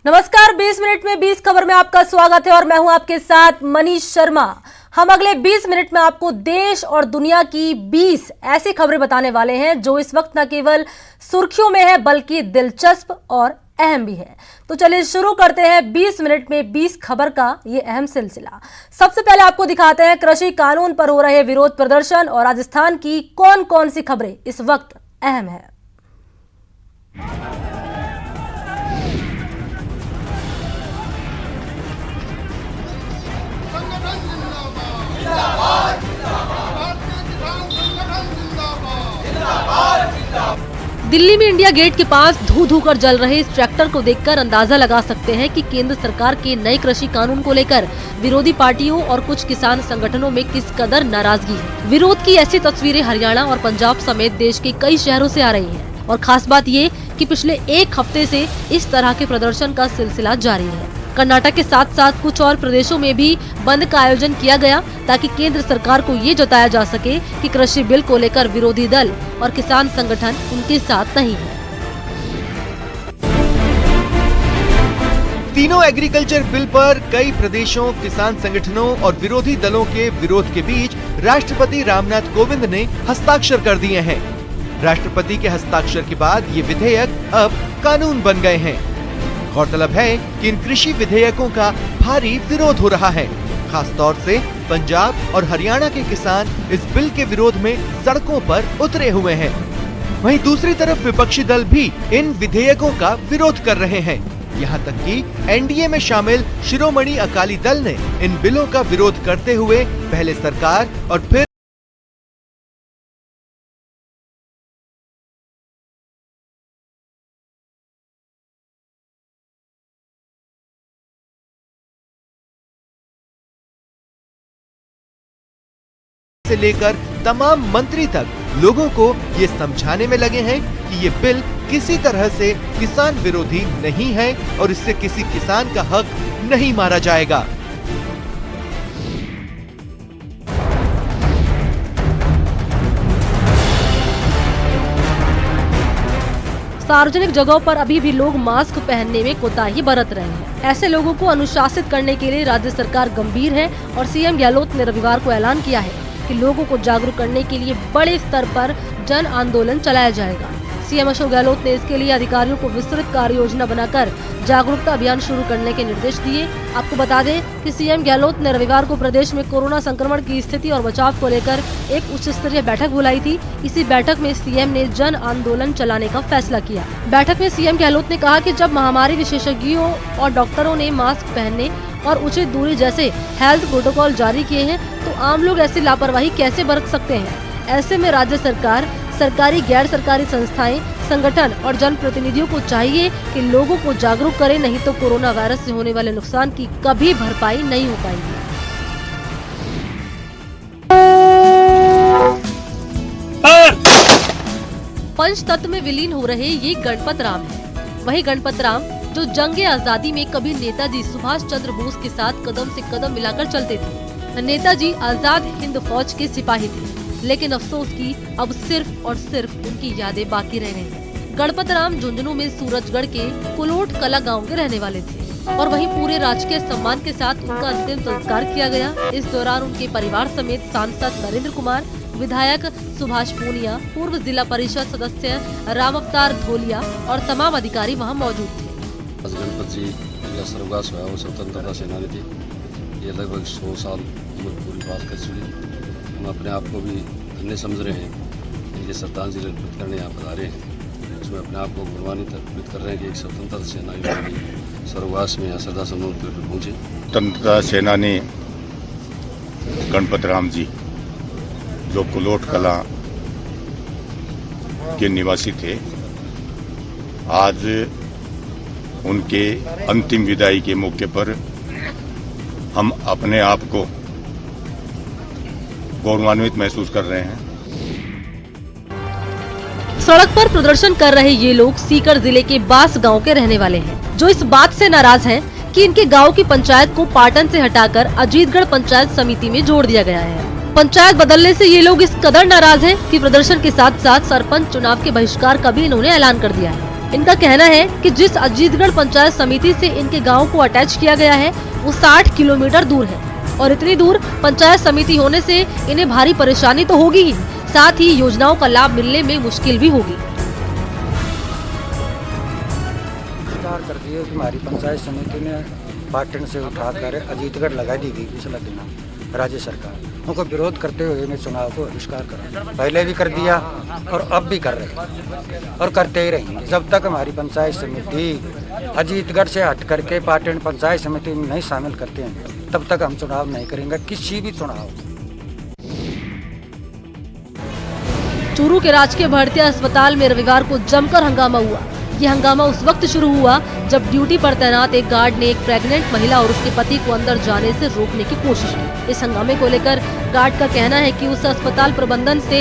नमस्कार, 20 मिनट में 20 खबर में आपका स्वागत है और मैं हूं आपके साथ मनीष शर्मा। हम अगले 20 मिनट में आपको देश और दुनिया की 20 ऐसी खबरें बताने वाले हैं जो इस वक्त न केवल सुर्खियों में है बल्कि दिलचस्प और अहम भी है। तो चलिए शुरू करते हैं 20 मिनट में 20 खबर का ये अहम सिलसिला। सबसे पहले आपको दिखाते हैं कृषि कानून पर हो रहे विरोध प्रदर्शन और राजस्थान की कौन कौन सी खबरें इस वक्त अहम है। दिल्ली में इंडिया गेट के पास धू धू कर जल रहे इस ट्रैक्टर को देखकर अंदाजा लगा सकते हैं कि केंद्र सरकार के नए कृषि कानून को लेकर विरोधी पार्टियों और कुछ किसान संगठनों में किस कदर नाराजगी है। विरोध की ऐसी तस्वीरें हरियाणा और पंजाब समेत देश के कई शहरों से आ रही हैं और खास बात ये कि पिछले एक हफ्ते से इस तरह के प्रदर्शन का सिलसिला जारी है। कर्नाटक के साथ साथ कुछ और प्रदेशों में भी बंद का आयोजन किया गया ताकि केंद्र सरकार को ये जताया जा सके कि कृषि बिल को लेकर विरोधी दल और किसान संगठन उनके साथ नहीं है। तीनों एग्रीकल्चर बिल पर कई प्रदेशों, किसान संगठनों और विरोधी दलों के विरोध के बीच राष्ट्रपति रामनाथ कोविंद ने हस्ताक्षर कर दिए हैं। राष्ट्रपति के हस्ताक्षर के बाद ये विधेयक अब कानून बन गए हैं। गौरतलब है कि इन कृषि विधेयकों का भारी विरोध हो रहा है। खास तौर से पंजाब और हरियाणा के किसान इस बिल के विरोध में सड़कों पर उतरे हुए हैं। वहीं दूसरी तरफ विपक्षी दल भी इन विधेयकों का विरोध कर रहे हैं। यहाँ तक कि एनडीए में शामिल शिरोमणि अकाली दल ने इन बिलों का विरोध करते हुए पहले सरकार और फिर से लेकर तमाम मंत्री तक लोगों को ये समझाने में लगे हैं कि ये बिल किसी तरह से किसान विरोधी नहीं है और इससे किसी किसान का हक नहीं मारा जाएगा। सार्वजनिक जगहों पर अभी भी लोग मास्क पहनने में कोताही बरत रहे हैं। ऐसे लोगों को अनुशासित करने के लिए राज्य सरकार गंभीर है और सीएम गहलोत ने रविवार को ऐलान किया है कि लोगों को जागरूक करने के लिए बड़े स्तर पर जन आंदोलन चलाया जाएगा। सीएम अशोक गहलोत ने इसके लिए अधिकारियों को विस्तृत कार्य योजना बनाकर जागरूकता अभियान शुरू करने के निर्देश दिए। आपको बता दें कि सीएम गहलोत ने रविवार को प्रदेश में कोरोना संक्रमण की स्थिति और बचाव को लेकर एक उच्च स्तरीय बैठक बुलाई थी। इसी बैठक में सीएम ने जन आंदोलन चलाने का फैसला किया। बैठक में सीएम गहलोत ने कहा कि जब महामारी विशेषज्ञों और डॉक्टरों ने मास्क पहनने और उचित दूरी जैसे हेल्थ प्रोटोकॉल जारी किए हैं तो आम लोग ऐसी लापरवाही कैसे बरत सकते हैं। ऐसे में राज्य सरकार, सरकारी, गैर सरकारी संस्थाएं, संगठन और जनप्रतिनिधियों को चाहिए कि लोगों को जागरूक करें, नहीं तो कोरोना वायरस से होने वाले नुकसान की कभी भरपाई नहीं हो पाएगी। पंचतत्व में विलीन हो रहे ये गणपत राम है। वही गणपत राम जो जंगे आजादी में कभी नेताजी सुभाष चंद्र बोस के साथ कदम से कदम मिलाकर चलते थे। नेताजी आजाद हिंद फौज के सिपाही थे, लेकिन अफसोस की अब सिर्फ और सिर्फ उनकी यादें बाकी रह गई हैं। गणपत राम झुंझुनू में सूरजगढ़ के कुलोट कला गांव के रहने वाले थे और वहीं पूरे राजकीय सम्मान के साथ उनका अंतिम संस्कार किया गया। इस दौरान उनके परिवार समेत सांसद नरेंद्र कुमार, विधायक सुभाष पूनिया, पूर्व जिला परिषद सदस्य राम अवतार धोलिया और तमाम अधिकारी वहाँ मौजूद थे। गणपत जी का स्वर्गवास हुआ, वो स्वतंत्रता सेनानी थे। ये लगभग 100 साल उम्र पूरी बात कर चुकी। हम अपने आप को भी धन्य समझ रहे हैं, इनके श्रद्धांजलि अर्पित करने यहाँ पधारे हैं। उसमें अपने आप को गौरवान्वित अर्पित कर रहे हैं कि एक स्वतंत्रता सेनानी स्वर्गवास में यहाँ श्रद्धा समूह पहुँचे। स्वतंत्रता सेनानी गणपत राम जी जो कुलोट कला के निवासी थे, आज उनके अंतिम विदाई के मौके पर हम अपने आप को गौरवान्वित महसूस कर रहे हैं। सड़क पर प्रदर्शन कर रहे ये लोग सीकर जिले के बास गांव के रहने वाले हैं, जो इस बात से नाराज हैं कि इनके गांव की पंचायत को पाटन से हटाकर अजीतगढ़ पंचायत समिति में जोड़ दिया गया है। पंचायत बदलने से ये लोग इस कदर नाराज हैं कि प्रदर्शन के साथ साथ सरपंच चुनाव के बहिष्कार का भी इन्होंने ऐलान कर दिया है। इनका कहना है कि जिस अजीतगढ़ पंचायत समिति से इनके गांव को अटैच किया गया है वो 60 किलोमीटर दूर है और इतनी दूर पंचायत समिति होने से इन्हें भारी परेशानी तो होगी ही, साथ ही योजनाओं का लाभ मिलने में मुश्किल भी होगी। कर दिए कि हमारी पंचायत समिति ने पाटन से उठाकर अजीतगढ़ लगा दी गई पिछला दिन राज्य सरकार उनको विरोध करते हुए मैं चुनाव को बहिष्कार करा। पहले भी कर दिया और अब भी कर रहे हैं और करते ही रहेंगे जब तक हमारी पंचायत समिति अजीतगढ़ से हट करके पाटन पंचायत समिति में नहीं शामिल करते हैं तब तक हम चुनाव नहीं करेंगे, किसी भी चुनाव। चूरू के राजकीय भर्ती अस्पताल में रविवार को जमकर हंगामा हुआ। ये हंगामा उस वक्त शुरू हुआ जब ड्यूटी पर तैनात एक गार्ड ने एक प्रेग्नेंट महिला और उसके पति को अंदर जाने से रोकने की कोशिश की। इस हंगामे को लेकर गार्ड का कहना है कि उस अस्पताल प्रबंधन से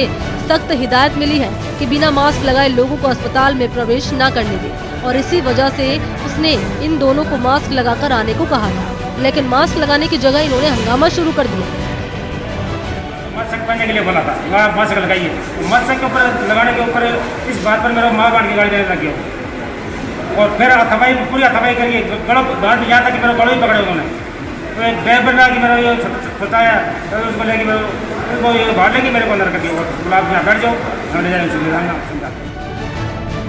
सख्त हिदायत मिली है कि बिना मास्क लगाए लोगों को अस्पताल में प्रवेश न करने दें और इसी वजह से उसने इन दोनों को मास्क लगाकर आने को कहा था, लेकिन मास्क लगाने की जगह इन्होंने हंगामा शुरू कर दिया। मास्क पहनने के लिए बोला था, मास्क लगाइए। मास्क के ऊपर लगाने के ऊपर इस बात पर मेरा माँ बांध की गाड़ी देने लग गया और फिर हथापाई पूरी हथापाई करिए गड़ों गांठ यहाँ तक कि मेरा गड़ों ही पकड़े उन्होंने। तो एक बैग बन रहा कि मेरा ये छुटाया तो उसको लेके उसको ये बाहर लेके मेरे को अंदर कर दिया और गुलाब यहाँ बैठ जाओ हमने जाने सुविधा।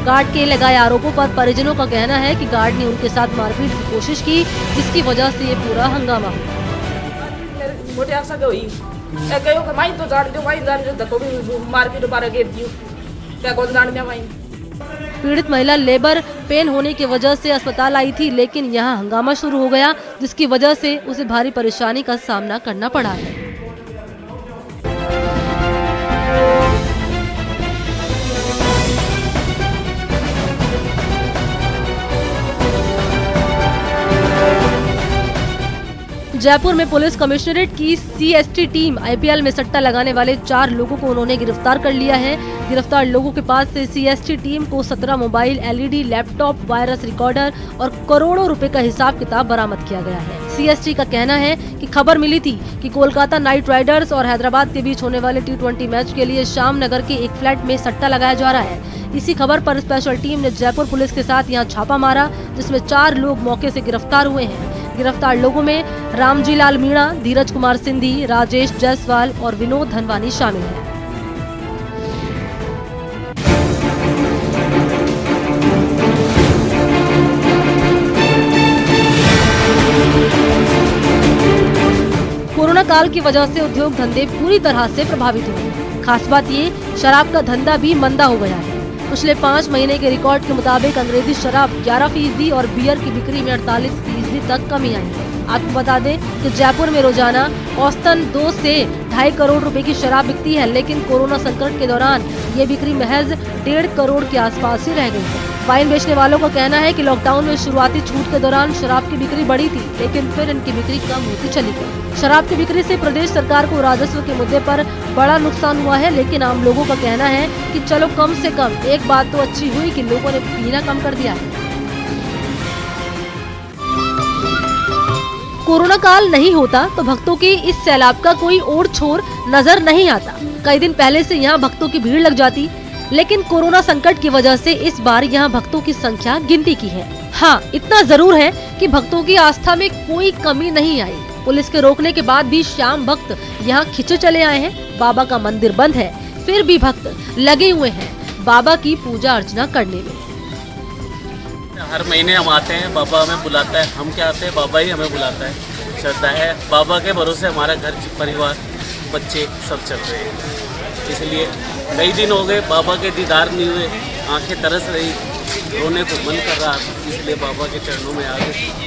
गार्ड के लगाए आरोपों पर परिजनों का कहना है कि गार्ड ने उनके साथ मारपीट की कोशिश की, जिसकी वजह से ये पूरा हंगामा हुआ। पीड़ित महिला लेबर पेन होने की वजह से अस्पताल आई थी, लेकिन यहाँ हंगामा शुरू हो गया, जिसकी वजह से उसे भारी परेशानी का सामना करना पड़ा है। जयपुर में पुलिस कमिश्नरेट की CST टीम IPL में सट्टा लगाने वाले 4 लोगों को उन्होंने गिरफ्तार कर लिया है। गिरफ्तार लोगों के पास से CST टीम को 17 mobile, LED, laptop, virus recorder और करोड़ों रुपए का हिसाब किताब बरामद किया गया है। CST का कहना है कि खबर मिली थी कि कोलकाता नाइट राइडर्स और हैदराबाद के बीच होने वाले T20 मैच के लिए श्याम नगर के एक फ्लैट में सट्टा लगाया जा रहा है। इसी खबर पर स्पेशल टीम ने जयपुर पुलिस के साथ यहां छापा मारा, जिसमें 4 लोग मौके से गिरफ्तार हुए हैं। गिरफ्तार लोगों में रामजी लाल मीणा, धीरज कुमार सिंधी, राजेश जायसवाल और विनोद धनवानी शामिल हैं। कोरोना काल की वजह से उद्योग धंधे पूरी तरह से प्रभावित हुए। खास बात ये, शराब का धंधा भी मंदा हो गया है। पिछले 5 महीने के रिकॉर्ड के मुताबिक अंग्रेजी शराब 11% और बियर की बिक्री में 48% तक कमी आई है। आपको बता दें कि जयपुर में रोजाना औसतन 2 से 2.5 करोड़ रुपए की शराब बिकती है, लेकिन कोरोना संकट के दौरान ये बिक्री महज 1.5 करोड़ के आसपास ही रह गई है। वाइन बेचने वालों का कहना है कि लॉकडाउन में शुरुआती छूट के दौरान शराब की बिक्री बढ़ी थी, लेकिन फिर इनकी बिक्री कम होती चली गई। शराब की बिक्री से प्रदेश सरकार को राजस्व के मुद्दे पर बड़ा नुकसान हुआ है, लेकिन आम लोगों का कहना है कि चलो कम से कम एक बात तो अच्छी हुई कि लोगों ने पीना कम कर दिया है। कोरोना काल नहीं होता तो भक्तों की इस सैलाब का कोई ओर छोर नजर नहीं आता। कई दिन पहले से यहाँ भक्तों की भीड़ लग जाती, लेकिन कोरोना संकट की वजह से इस बार यहाँ भक्तों की संख्या गिनती की है। हाँ, इतना जरूर है कि भक्तों की आस्था में कोई कमी नहीं आई। पुलिस के रोकने के बाद भी श्याम भक्त यहाँ खिंचे चले आए हैं। बाबा का मंदिर बंद है, फिर भी भक्त लगे हुए हैं बाबा की पूजा अर्चना करने में। हर महीने हम आते हैं, बाबा हमें बुलाता है, हम क्या आते हैं, बाबा ही हमें बुलाता है। श्रद्धा है, बाबा के भरोसे हमारा घर परिवार बच्चे सब चल रहे हैं। इसलिए कई दिन हो गए बाबा के दीदार नहीं हुए, आंखें तरस रही, रोने को मन कर रहा, इसलिए बाबा के चरणों में आ गए।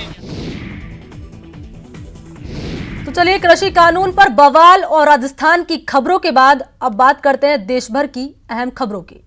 तो चलिए, कृषि कानून पर बवाल और राजस्थान की खबरों के बाद अब बात करते हैं देश भर की अहम खबरों की।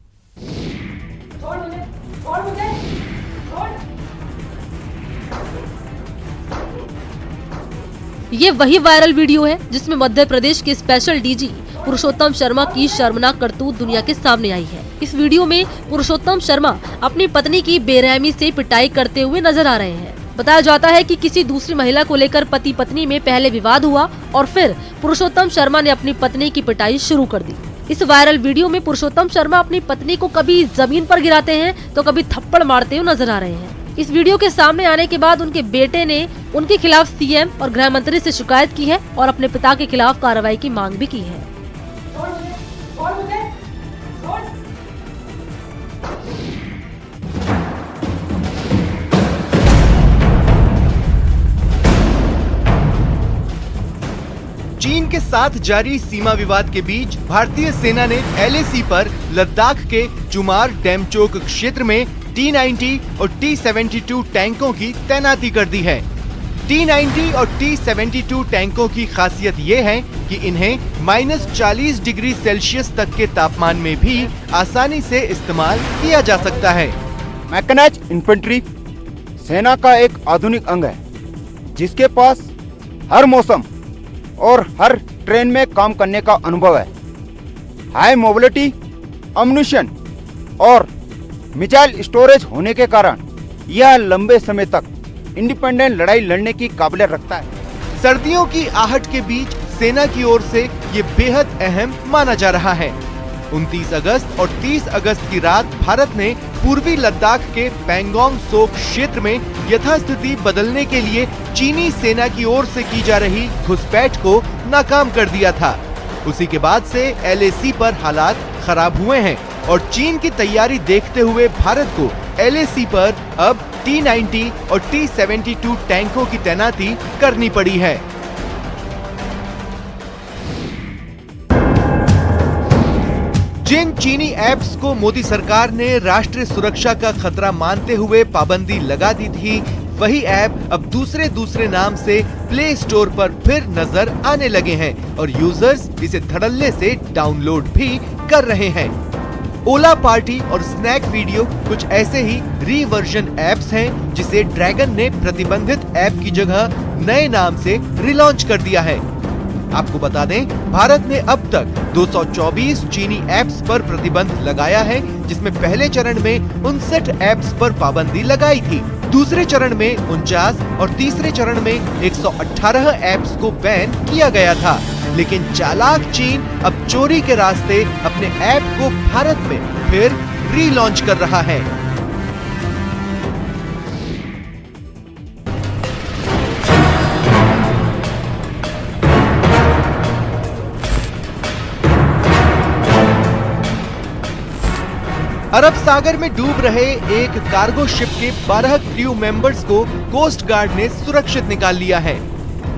ये वही वायरल वीडियो है जिसमें मध्य प्रदेश के स्पेशल डीजी पुरुषोत्तम शर्मा की शर्मनाक करतूत दुनिया के सामने आई है। इस वीडियो में पुरुषोत्तम शर्मा अपनी पत्नी की बेरहमी से पिटाई करते हुए नजर आ रहे हैं। बताया जाता है कि किसी दूसरी महिला को लेकर पति पत्नी में पहले विवाद हुआ और फिर पुरुषोत्तम शर्मा ने अपनी पत्नी की पिटाई शुरू कर दी। इस वायरल वीडियो में पुरुषोत्तम शर्मा अपनी पत्नी को कभी जमीन पर गिराते हैं तो कभी थप्पड़ मारते हुए नजर आ रहे हैं। इस वीडियो के सामने आने के बाद उनके बेटे ने उनके खिलाफ सीएम और गृह मंत्री से शिकायत की है और अपने पिता के खिलाफ कार्रवाई की मांग भी की है। चीन के साथ जारी सीमा विवाद के बीच भारतीय सेना ने LAC पर लद्दाख के चुमार डेमचोक क्षेत्र में T-90 और T-72 टैंकों की तैनाती कर दी है। T-90 और T-72 टैंकों की खासियत ये है कि इन्हें -40 डिग्री सेल्सियस तक के तापमान में भी आसानी से इस्तेमाल किया जा सकता है। मैकेनाइज्ड इन्फेंट्री सेना का एक आधुनिक अंग है जिसके पास हर मौसम और हर ट्रेन में काम करने का अनुभव है। हाई मोबिलिटी, अम्यूनिशन और मिसाइल स्टोरेज होने के कारण यह लंबे समय तक इंडिपेंडेंट लड़ाई लड़ने की काबिलियत रखता है। सर्दियों की आहट के बीच सेना की ओर से ये बेहद अहम माना जा रहा है। 29 अगस्त और 30 अगस्त की रात भारत ने पूर्वी लद्दाख के पैंगोंग सो क्षेत्र में यथास्थिति बदलने के लिए चीनी सेना की ओर से की जा रही घुसपैठ को नाकाम कर दिया था। उसी के बाद से LAC पर हालात खराब हुए हैं और चीन की तैयारी देखते हुए भारत को LAC पर अब T-90 और T-72 टैंकों की तैनाती करनी पड़ी है। जिन चीनी ऐप्स को मोदी सरकार ने राष्ट्रीय सुरक्षा का खतरा मानते हुए पाबंदी लगा दी थी, वही ऐप अब दूसरे नाम से प्ले स्टोर पर फिर नजर आने लगे हैं और यूजर्स इसे धड़ल्ले से डाउनलोड भी कर रहे हैं। ओला पार्टी और स्नैक वीडियो कुछ ऐसे ही रीवर्जन ऐप्स हैं जिसे ड्रैगन ने प्रतिबंधित ऐप की जगह नए नाम से रिलॉन्च कर दिया है। आपको बता दें, भारत ने अब तक 224 चीनी ऐप्स पर प्रतिबंध लगाया है, जिसमें पहले चरण में 59 ऐप्स पर पाबंदी लगाई थी, दूसरे चरण में 49 और तीसरे चरण में 118 ऐप्स को बैन किया गया था। लेकिन चालाक चीन अब चोरी के रास्ते अपने ऐप को भारत में फिर रीलॉन्च कर रहा है। अरब सागर में डूब रहे एक कार्गो शिप के 12 क्रू मेंबर्स को कोस्ट गार्ड ने सुरक्षित निकाल लिया है।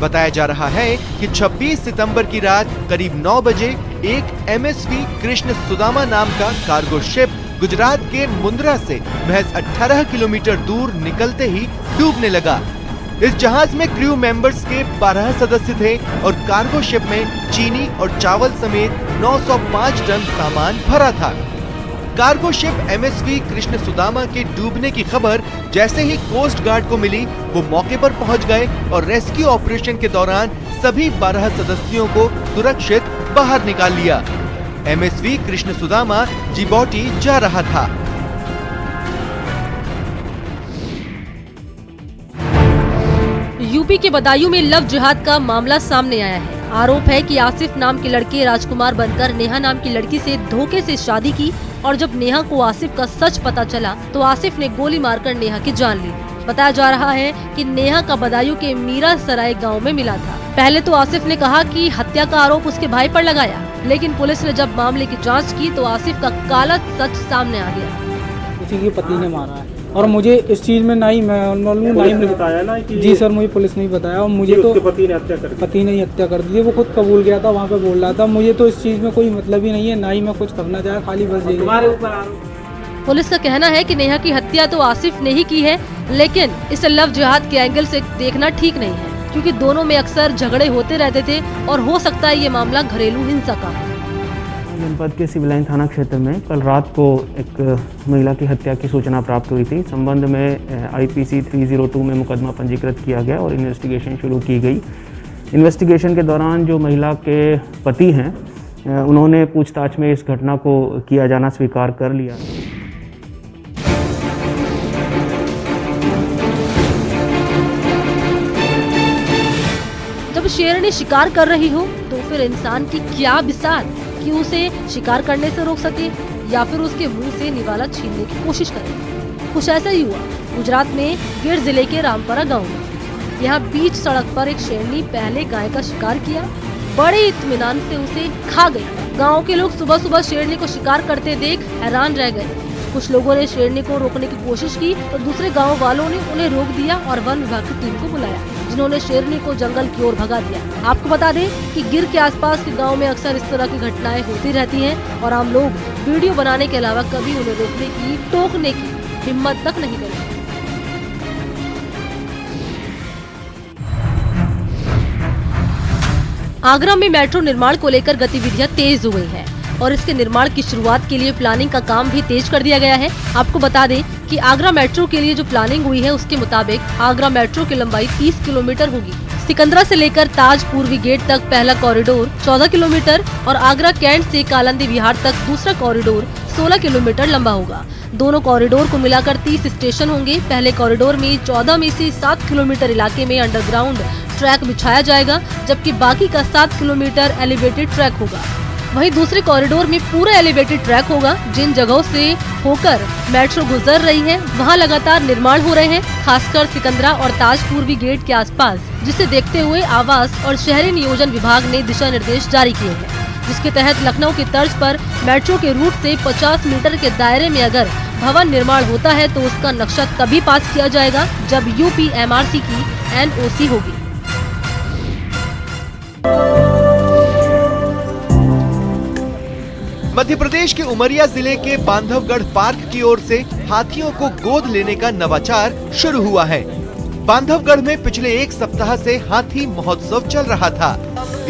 बताया जा रहा है कि 26 सितंबर की रात करीब 9 बजे एक MSV कृष्ण सुदामा नाम का कार्गो शिप गुजरात के मुंद्रा से महज 18 किलोमीटर दूर निकलते ही डूबने लगा। इस जहाज में क्रू मेंबर्स के 12 सदस्य थे और कार्गो शिप में चीनी और चावल समेत 905 टन सामान भरा था। Cargo ship MSV Krishna Sudama के डूबने की खबर जैसे ही कोस्ट गार्ड को मिली, वो मौके पर पहुंच गए और रेस्क्यू ऑपरेशन के दौरान सभी 12 सदस्यों को सुरक्षित बाहर निकाल लिया। MSV कृष्ण सुदामा जिबौटी जा रहा था। यूपी के बदायूं में लव जिहाद का मामला सामने आया है। आरोप है कि आसिफ नाम के लड़के राजकुमार बनकर नेहा नाम की लड़की से धोखे से शादी की और जब नेहा को आसिफ का सच पता चला तो आसिफ ने गोली मारकर नेहा की जान ली। बताया जा रहा है कि नेहा का बदायूं के मीरा सराय गाँव में मिला था। पहले तो आसिफ ने कहा कि हत्या का आरोप उसके भाई पर लगाया, लेकिन पुलिस ने जब मामले की जांच की तो आसिफ का काला सच सामने आ गया। किसी की पति ने मारा है और मुझे इस चीज में नहीं बताया ना कि जी सर, मुझे पुलिस नहीं बताया और मुझे तो पति ने ही हत्या कर दी। वो खुद कबूल किया था, वहाँ पे बोल रहा था। मुझे तो इस चीज में कोई मतलब ही नहीं है, ना ही मैं कुछ करना चाहा, खाली बस ये। पुलिस का कहना है कि नेहा की हत्या तो आसिफ ने ही की है, लेकिन इस लव जिहाद के एंगल से देखना ठीक नहीं है, क्योंकि दोनों में अक्सर झगड़े होते रहते थे और हो सकता है ये मामला घरेलू हिंसा का है। जनपद के सिविल लाइन थाना क्षेत्र में कल रात को एक महिला की हत्या की सूचना प्राप्त हुई थी। संबंध में IPC 302 में मुकदमा पंजीकृत किया गया और इन्वेस्टिगेशन शुरू की गई। इन्वेस्टिगेशन के दौरान जो महिला के पति हैं, उन्होंने पूछताछ में इस घटना को किया जाना स्वीकार कर लिया। जब शेरनी शिकार कर रही हो तो फिर इंसान की क्या बिसात ताकि उसे शिकार करने से रोक सके या फिर उसके मुंह से निवाला छीनने की कोशिश करे। कुछ ऐसा ही हुआ गुजरात में गिर जिले के रामपरा गाँव में। यहाँ बीच सड़क पर एक शेरनी पहले गाय का शिकार किया, बड़े इत्मीनान से उसे खा गई। गांव के लोग सुबह सुबह शेरनी को शिकार करते देख हैरान रह गए। कुछ लोगों ने शेरनी को रोकने की कोशिश की तो दूसरे गांव वालों ने उन्हें रोक दिया और वन विभाग की टीम को बुलाया, जिन्होंने शेरनी को जंगल की ओर भगा दिया। आपको बता दें कि गिर के आसपास के गाँव में अक्सर इस तरह की घटनाएं होती रहती हैं और आम लोग वीडियो बनाने के अलावा कभी उन्हें रोकने की, टोकने की हिम्मत तक नहीं करते। आगरा में मेट्रो निर्माण को लेकर गतिविधियां तेज हो गई हैं और इसके निर्माण की शुरुआत के लिए प्लानिंग का काम भी तेज कर दिया गया है। आपको बता दें कि आगरा मेट्रो के लिए जो प्लानिंग हुई है उसके मुताबिक आगरा मेट्रो की लंबाई 30 किलोमीटर होगी। सिकंदरा से लेकर ताज पूर्वी गेट तक पहला कॉरिडोर 14 किलोमीटर और आगरा कैंट से कालंदी विहार तक दूसरा कॉरिडोर 16 किलोमीटर लंबा होगा। दोनों कॉरिडोर को मिलाकर 30 स्टेशन होंगे। पहले कॉरिडोर में 14 में से 7 किलोमीटर इलाके में अंडरग्राउंड ट्रैक बिछाया जाएगा, जबकि बाकी का 7 किलोमीटर एलिवेटेड ट्रैक होगा। वहीं दूसरे कॉरिडोर में पूरा एलिवेटेड ट्रैक होगा। जिन जगहों से होकर मेट्रो गुजर रही है वहां लगातार निर्माण हो रहे हैं, खासकर सिकंदरा और ताज पूर्वी गेट के आसपास, जिसे देखते हुए आवास और शहरी नियोजन विभाग ने दिशा निर्देश जारी किए हैं, जिसके तहत लखनऊ की तर्ज पर मेट्रो के रूट से 50 मीटर के दायरे में अगर भवन निर्माण होता है तो उसका नक्शा तभी पास किया जाएगा जब UPMRC की NOC होगी। मध्य प्रदेश के उमरिया जिले के बांधवगढ़ पार्क की ओर से हाथियों को गोद लेने का नवाचार शुरू हुआ है। बांधवगढ़ में पिछले एक सप्ताह से हाथी महोत्सव चल रहा था।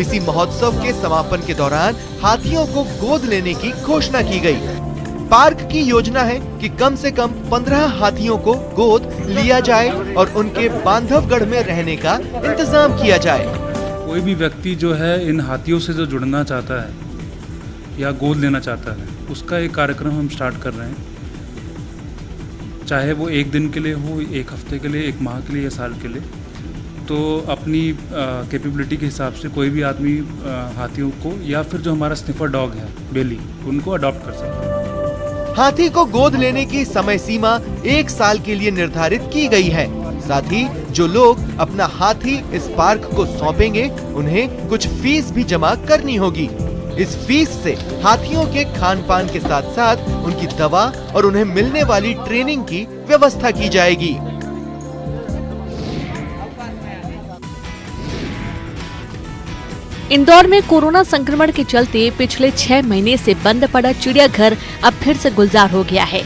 इसी महोत्सव के समापन के दौरान हाथियों को गोद लेने की घोषणा की गई। पार्क की योजना है कि कम से कम 15 हाथियों को गोद लिया जाए और उनके बांधवगढ़ में रहने का इंतजाम किया जाए। कोई भी व्यक्ति जो है इन हाथियों से जो जुड़ना चाहता है या गोद लेना चाहता है, उसका एक कार्यक्रम हम स्टार्ट कर रहे हैं। चाहे वो एक दिन के लिए हो, एक हफ्ते के लिए, एक माह के लिए या साल के लिए, तो अपनी कैपेबिलिटी के हिसाब से कोई भी आदमी हाथियों को या फिर जो हमारा स्निफर डॉग है बेली, उनको अडॉप्ट कर सकता है। हाथी को गोद लेने की समय सीमा 1 साल के लिए निर्धारित की गई है। साथ ही जो लोग अपना हाथी इस पार्क को सौंपेंगे उन्हें कुछ फीस भी जमा करनी होगी। इस फीस से हाथियों के खान पान के साथ साथ उनकी दवा और उन्हें मिलने वाली ट्रेनिंग की व्यवस्था की जाएगी। इंदौर में कोरोना संक्रमण के चलते पिछले 6 महीने से बंद पड़ा चिड़ियाघर अब फिर से गुलजार हो गया है।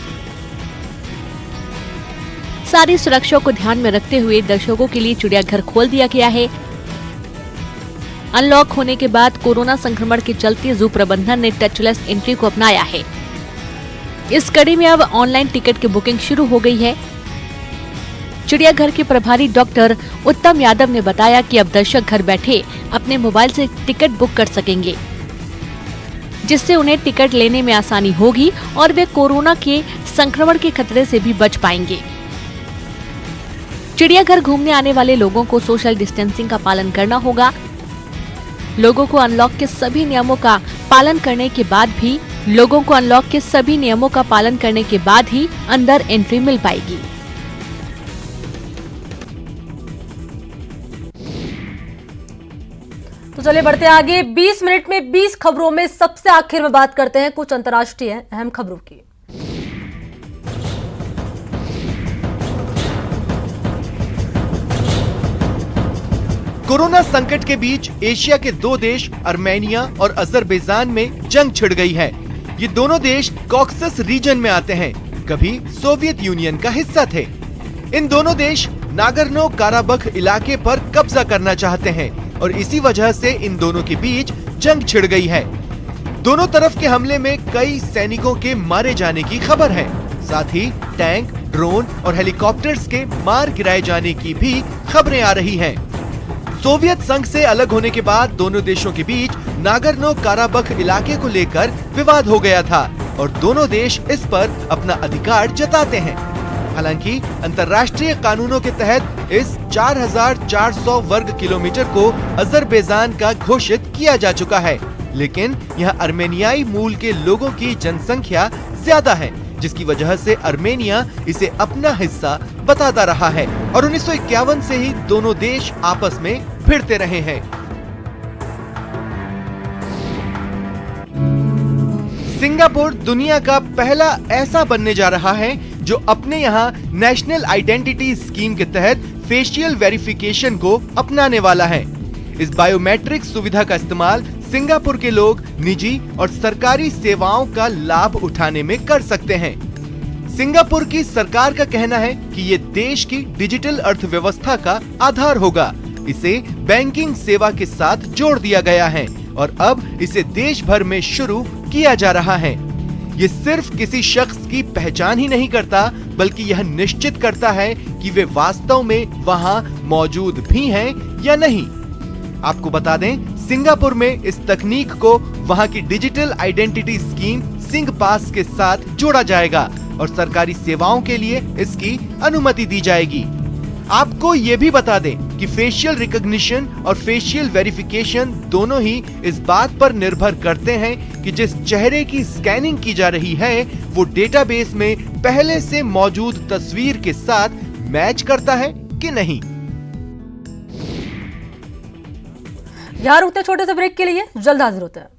सारी सुरक्षा को ध्यान में रखते हुए दर्शकों के लिए चिड़ियाघर खोल दिया गया है। अनलॉक होने के बाद कोरोना संक्रमण के चलते जू प्रबंधन ने टचलेस एंट्री को अपनाया है। इस कड़ी में अब ऑनलाइन टिकट की बुकिंग शुरू हो गई है। चिड़ियाघर के प्रभारी डॉक्टर उत्तम यादव ने बताया कि अब दर्शक घर बैठे अपने मोबाइल से टिकट बुक कर सकेंगे, जिससे उन्हें टिकट लेने में आसानी होगी और वे कोरोना के संक्रमण के खतरे से भी बच पाएंगे। चिड़ियाघर घूमने आने वाले लोगों को सोशल डिस्टेंसिंग का पालन करना होगा। लोगों को अनलॉक के सभी नियमों का पालन करने के बाद ही अंदर एंट्री मिल पाएगी। तो चलिए बढ़ते आगे। 20 मिनट में 20 खबरों में सबसे आखिर में बात करते हैं कुछ अंतर्राष्ट्रीय अहम खबरों की। कोरोना संकट के बीच एशिया के 2 देश अर्मेनिया और अजरबैजान में जंग छिड़ गई है। ये दोनों देश कॉकसस रीजन में आते हैं, कभी सोवियत यूनियन का हिस्सा थे। इन दोनों देश नागर्नो काराबख इलाके पर कब्जा करना चाहते हैं और इसी वजह से इन दोनों के बीच जंग छिड़ गई है। दोनों तरफ के हमले में कई सैनिकों के मारे जाने की खबर है। साथ ही टैंक, ड्रोन और हेलीकॉप्टर्स के मार गिराए जाने की भी खबरें आ रही हैं। सोवियत संघ से अलग होने के बाद दोनों देशों के बीच नागर्नो काराबख इलाके को लेकर विवाद हो गया था और दोनों देश इस पर अपना अधिकार जताते हैं। हालांकि अंतर्राष्ट्रीय कानूनों के तहत इस 4400 वर्ग किलोमीटर को अजरबैजान का घोषित किया जा चुका है। लेकिन यहाँ अर्मेनियाई मूल के लोगों की जनसंख्या ज्यादा है, जिसकी वजह से अर्मेनिया इसे अपना हिस्सा बताता रहा है और 1951 से ही दोनों देश आपस में भिड़ते रहे हैं। सिंगापुर दुनिया का पहला ऐसा बनने जा रहा है जो अपने यहाँ नेशनल आइडेंटिटी स्कीम के तहत फेशियल वेरिफिकेशन को अपनाने वाला है। इस बायोमेट्रिक सुविधा का इस्तेमाल सिंगापुर के लोग निजी और सरकारी सेवाओं का लाभ उठाने में कर सकते हैं। सिंगापुर की सरकार का कहना है कि ये देश की डिजिटल अर्थव्यवस्था का आधार होगा। इसे बैंकिंग सेवा के साथ जोड़ दिया गया है और अब इसे देश भर में शुरू किया जा रहा है। ये सिर्फ किसी शख्स की पहचान ही नहीं करता, बल्कि यह निश्चित करता है कि वे वास्तव में वहां मौजूद भी हैं या नहीं। आपको बता दें, सिंगापुर में इस तकनीक को वहां की डिजिटल आइडेंटिटी स्कीम सिंग पास के साथ जोड़ा जाएगा और सरकारी सेवाओं के लिए इसकी अनुमति दी जाएगी। आपको ये भी बता दें कि फेशियल रिकॉग्निशन और फेशियल वेरिफिकेशन दोनों ही इस बात पर निर्भर करते हैं कि जिस चेहरे की स्कैनिंग की जा रही है वो डेटाबेस में पहले से मौजूद तस्वीर के साथ मैच करता है कि नहीं। यहाँ रुकते छोटे से ब्रेक के लिए, जल्द हाजिर होते हैं।